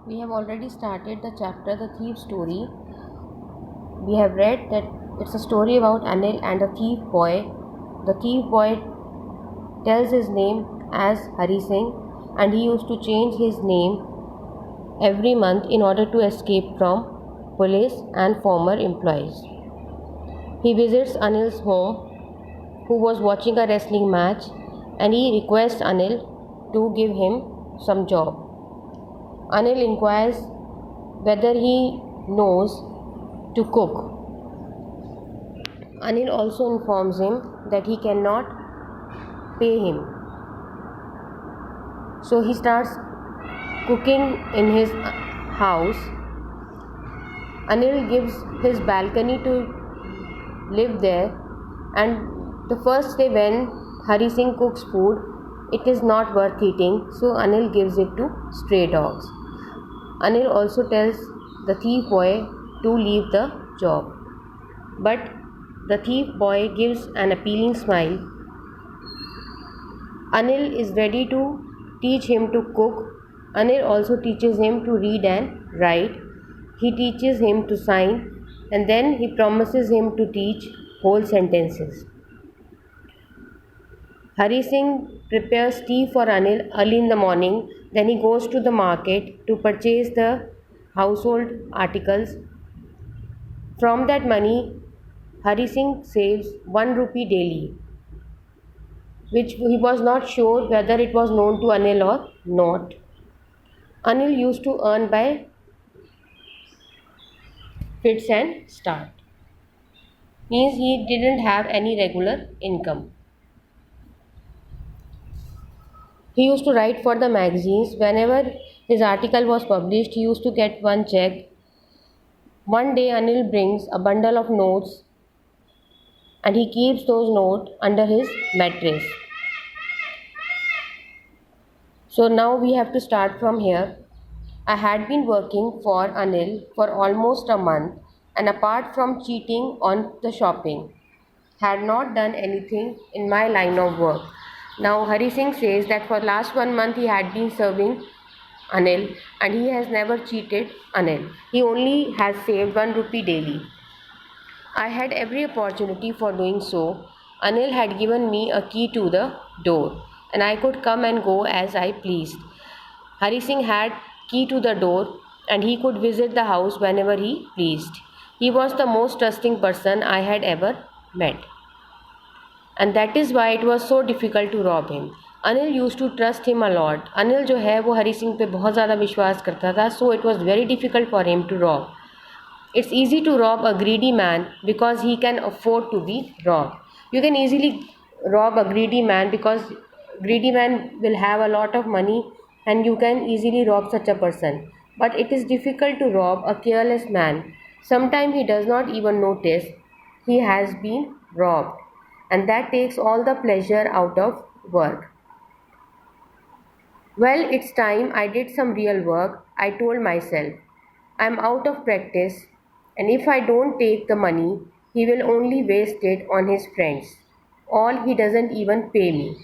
We have already started the chapter The Thief Story. We have read that it's a story about Anil and a thief boy. The thief boy tells his name as Hari Singh, and he used to change his name every month in order to escape from police and former employees. He visits Anil's home, who was watching a wrestling match, and he requests Anil to give him some job. Anil inquires whether he knows to cook. Anil also informs him that he cannot pay him. So he starts cooking in his house. Anil gives his balcony to live there, and the first day when Hari Singh cooks food, it is not worth eating, so Anil gives it to stray dogs. Anil also tells the thief boy to leave the job, but the thief boy gives an appealing smile. Anil is ready to teach him to cook. Anil also teaches him to read and write. He teaches him to sign, and then he promises him to teach whole sentences. Hari Singh prepares tea for Anil early in the morning. Then he goes to the market to purchase the household articles. From that money, Hari Singh saves 1 rupee daily, which he was not sure whether it was known to Anil or not. Anil used to earn by fits and start. Means he didn't have any regular income. He used to write for the magazines. Whenever his article was published, he used to get one check. One day Anil brings a bundle of notes, and he keeps those notes under his mattress. So now we have to start from here. I had been working for Anil for almost a month, and apart from cheating on the shopping, had not done anything in my line of work. Now Hari Singh says that for last 1 month he had been serving Anil, and he has never cheated Anil. He only has saved 1 rupee daily. I had every opportunity for doing so. Anil had given me a key to the door, and I could come and go as I pleased. Hari Singh had key to the door, and he could visit the house whenever he pleased. He was the most trusting person I had ever met, and that is why it was so difficult to rob him. Anil used to trust him a lot. Anil जो है वो हरी सिंह पे बहुत ज़्यादा विश्वास करता था, so it was very difficult for him to rob. It's easy to rob a greedy man because he can afford to be robbed. You can easily rob a greedy man because greedy man will have a lot of money, and you can easily rob such a person. But it is difficult to rob a careless man. Sometimes he does not even notice he has been robbed, and that takes all the pleasure out of work. Well, it's time I did some real work, I told myself. I'm out of practice, and if I don't take the money, he will only waste it on his friends. All he doesn't even pay me.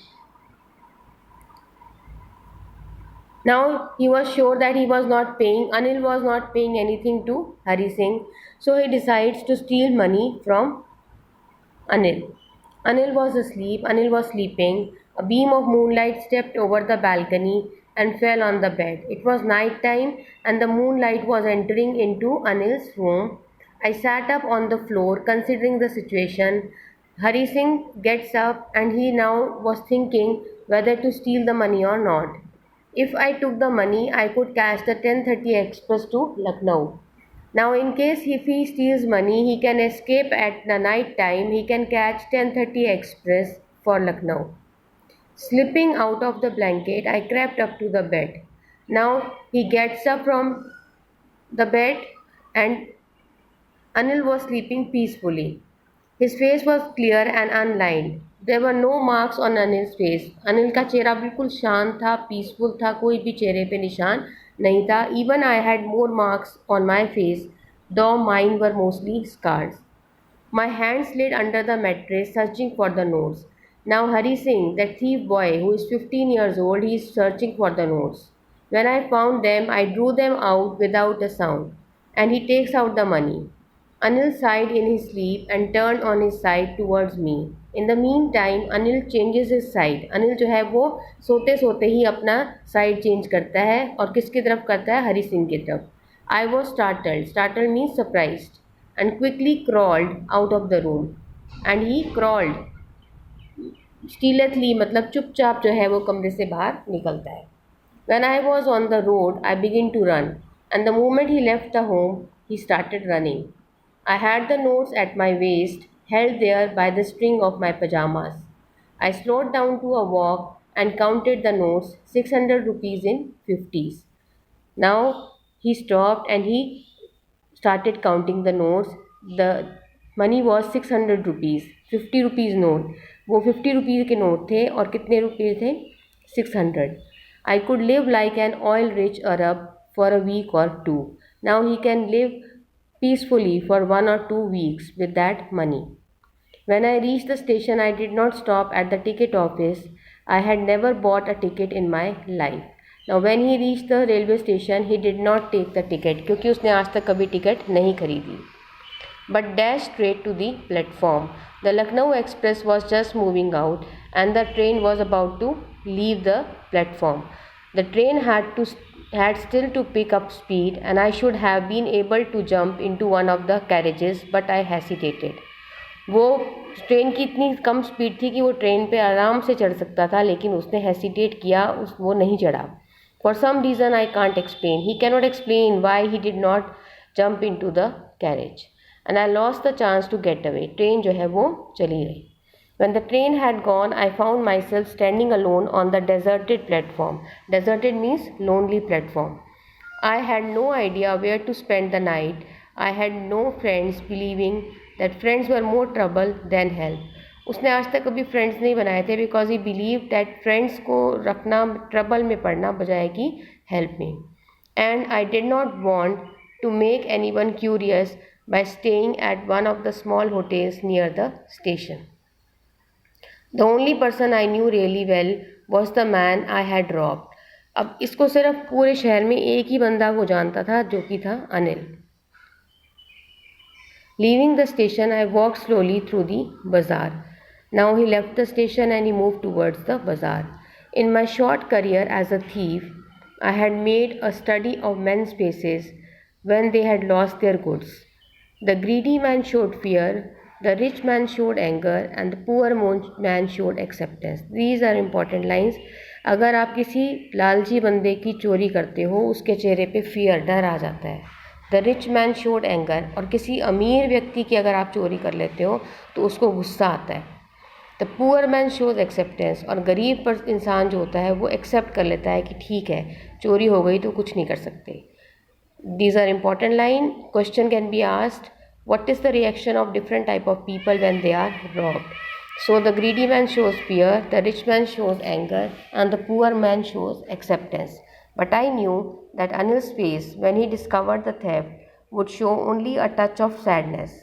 Now he was sure that Anil was not paying anything to Hari Singh, so he decides to steal money from Anil. Anil was asleep, Anil was sleeping. A beam of moonlight stepped over the balcony and fell on the bed. It was night time, and the moonlight was entering into Anil's room. I sat up on the floor considering the situation. Hari Singh gets up, and he now was thinking whether to steal the money or not. If I took the money, I could catch the 10:30 express to Lucknow. Now, in case if he steals money, he can escape at the night time. He can catch 10:30 express for Lucknow. Slipping out of the blanket, I crept up to the bed. Now he gets up from the bed, and Anil was sleeping peacefully. His face was clear and unlined. There were no marks on Anil's face. Anil का चेहरा बिल्कुल शांत था, peaceful था, कोई भी चेहरे पे निशान नहीं था. Even I had more marks on my face, though mine were mostly scars. My hand slid under the mattress, searching for the notes. Now Hari Singh, that thief boy who is 15 years old, he is searching for the notes. When I found them, I drew them out without a sound, and he takes out the money. Anil sighed in his sleep and turned on his side towards me. In the meantime, Anil changes his side. Anil जो है वो सोते सोते ही अपना side change करता है और किसकी तरफ करता है? हरी सिंह की तरफ. I was startled. Startled means surprised, and quickly crawled out of the room. And he crawled. Stealthily मतलब चुपचाप जो है वो कमरे से बाहर निकलता है. When I was on the road, I began to run, and the moment he left the home, he started running. I had the notes at my waist, held there by the string of my pajamas. I slowed down to a walk and counted the notes, 600 rupees in 50s. Now he stopped and he started counting the notes. The money was 600 rupees, 50 rupees note. वो 50 rupees के note थे और कितने रुपये थे? 600. I could live like an oil-rich Arab for a week or two. Now he can live peacefully for 1 or 2 weeks with that money. When I reached the station, I did not stop at the ticket office. I had never bought a ticket in my life. Now when he reached the railway station, he did not take the ticket क्योंकि उसने आज तक कभी ticket नहीं खरीदी, but dashed straight to the platform. The Lucknow Express was just moving out and the train was about to leave the platform. The train had still to pick up speed and I should have been able to jump into one of the carriages, but I hesitated. वो train की इतनी कम speed थी कि वो train पे आराम से चढ़ सकता था, लेकिन उसने हेसिटेट किया, वो नहीं चढ़ा. For some reason I can't explain. He can not explain why he did not jump into the carriage and I lost the chance to get away. Train जो है वो चली गई. When the train had gone, I found myself standing alone on the deserted platform. Deserted means lonely platform. I had no idea where to spend the night. I had no friends, believing that friends were more trouble than help. उसने आज तक कभी friends नहीं बनाए थे because he believe that friends को रखना trouble में पड़ना बजाय कि हेल्प में. And I did not want to make anyone curious by staying at one of the small hotels near the station. The only person I knew really well was the man I had robbed. अब इसको सिर्फ पूरे शहर में एक ही बंदा को जानता था जो कि था Anil. Leaving the station, I walked slowly through the bazaar. Now he left the station and he moved towards the bazaar. In my short career as a thief, I had made a study of men's faces when they had lost their goods. The greedy man showed fear, the rich man showed anger, and the poor man showed acceptance. These are important lines. अगर आप किसी लालची बंदे की चोरी करते हो, उसके चेहरे पे फियर, डर आ जाता है. The rich man showed anger. और किसी अमीर व्यक्ति की अगर आप चोरी कर लेते हो तो उसको गुस्सा आता है. The poor man shows acceptance. और गरीब पर इंसान जो होता है वो एक्सेप्ट कर लेता है कि ठीक है, चोरी हो गई तो कुछ नहीं कर सकते. These are important line. Question can be asked. What is the reaction of different type of people when they are robbed? So the greedy man shows fear, the rich man shows anger, and the poor man shows acceptance. But I knew that Anil's face when he discovered the theft would show only a touch of sadness,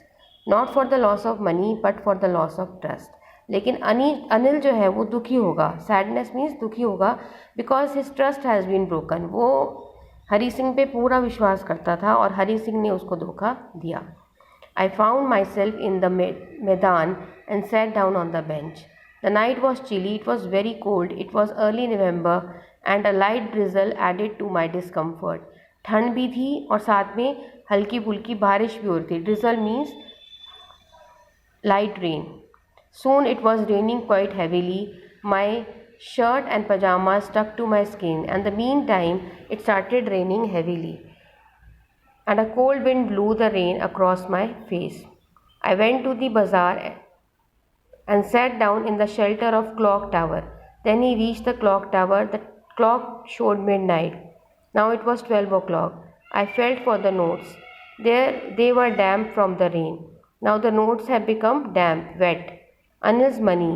not for the loss of money but for the loss of trust. लेकिन अनिल जो है वो दुखी होगा. Sadness means दुखी होगा because his trust has been broken. वो हरी सिंह पे पूरा विश्वास करता था और हरी सिंह ने उसको धोखा दिया. I found myself in the Maidan and sat down on the bench. The night was chilly, it was very cold, it was early November and a light drizzle added to my discomfort. ठंड भी थी और साथ में हल्की फुल्की बारिश भी हो रही थी. Drizzle means light rain. Soon it was raining quite heavily. My shirt and pajamas stuck to my skin and the meantime it started raining heavily. And a cold wind blew the rain across my face. I went to the bazaar and sat down in the shelter of clock tower. Then he reached the clock tower. The clock showed midnight. Now it was 12 o'clock. I felt for the notes. They were damp from the rain. Now the notes had become damp, wet. Anil's money.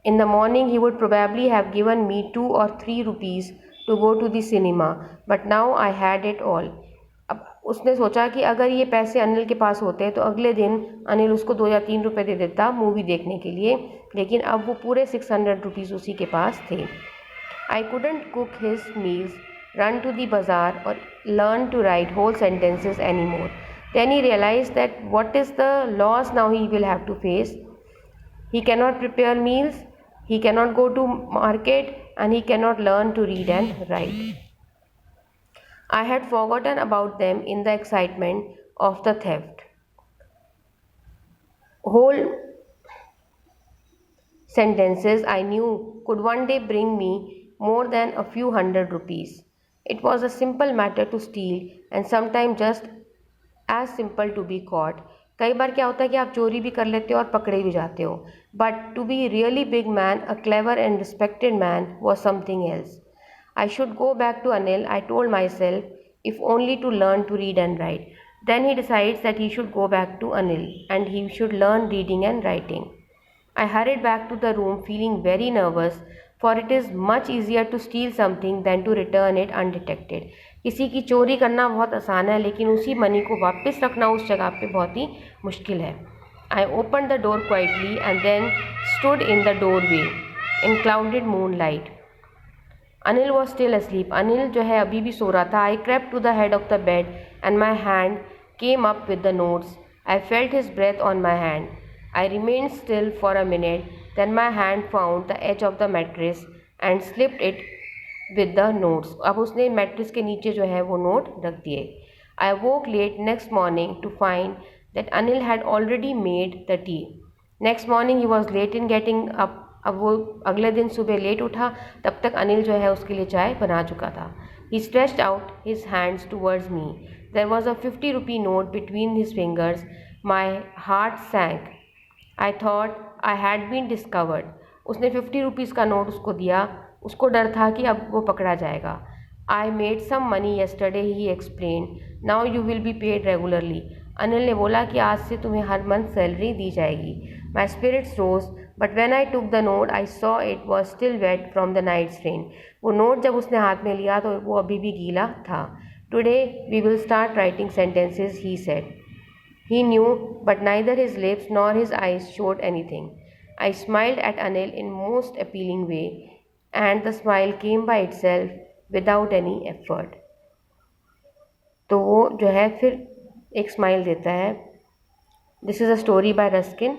In the morning he would probably have given me 2 or 3 rupees to go to the cinema. But now I had it all. अब उसने सोचा कि अगर ये पैसे अनिल के पास होते तो अगले दिन अनिल उसको 2 या 3 रुपये दे देता मूवी देखने के लिए, लेकिन अब वो पूरे 600 रुपीज़ उसी के पास थे. I couldn't cook his meals run to the bazaar, or learn to write whole sentences anymore. Then he realized that what is the loss now he will have to face. He cannot prepare meals, he cannot go to market, and he cannot learn to read and write. I had forgotten about them in the excitement of the theft. Whole sentences I knew could one day bring me more than a few hundred rupees. It was a simple matter to steal and sometimes just as simple to be caught. कई बार क्या होता है कि आप चोरी भी कर लेते हो और पकड़े भी जाते हो. But to be really big man, a clever and respected man, was something else. I should go back to Anil, I told myself, if only to learn to read and write. Then he decides that he should go back to Anil and he should learn reading and writing. I hurried back to the room feeling very nervous, for it is much easier to steal something than to return it undetected. किसी की चोरी करना बहुत आसान है, लेकिन उसी money को वापस रखना उस जगह पे बहुत ही मुश्किल है. I opened the door quietly and then stood in the doorway in clouded moonlight. Anil was still asleep. Anil जो है अभी भी सो रहा था. I crept to the head of the bed and my hand came up with the notes. I felt his breath on my hand. I remained still for a minute. Then my hand found the edge of the mattress and slipped it with the notes. अब उसने matrix के नीचे जो है वो note रख दिए. I woke late next morning to find that Anil had already made the tea. Next morning he was late in getting up. अब वो अगले दिन सुबह लेट उठा, तब तक अनिल जो है उसके लिए चाय बना चुका था. He stretched out his hands towards me. There was a 50 rupee note between his fingers. My heart sank. I thought I had been discovered. उसने 50 रुपीज़ का नोट उसको दिया. उसको डर था कि अब वो पकड़ा जाएगा. I made some money yesterday, he explained. Now you will be paid regularly. Anil ने बोला कि आज से तुम्हें हर मंथ सैलरी दी जाएगी. My spirits rose, but when I took the note, I saw it was still wet from the night's rain. वो note जब उसने हाथ में लिया तो वो अभी भी गीला था. Today we will start writing sentences, he said. He knew, but neither his lips nor his eyes showed anything. I smiled at Anil in most appealing way, and the smile came by itself without any effort. तो वो जो है फिर एक smile देता है. This is a story by Ruskin.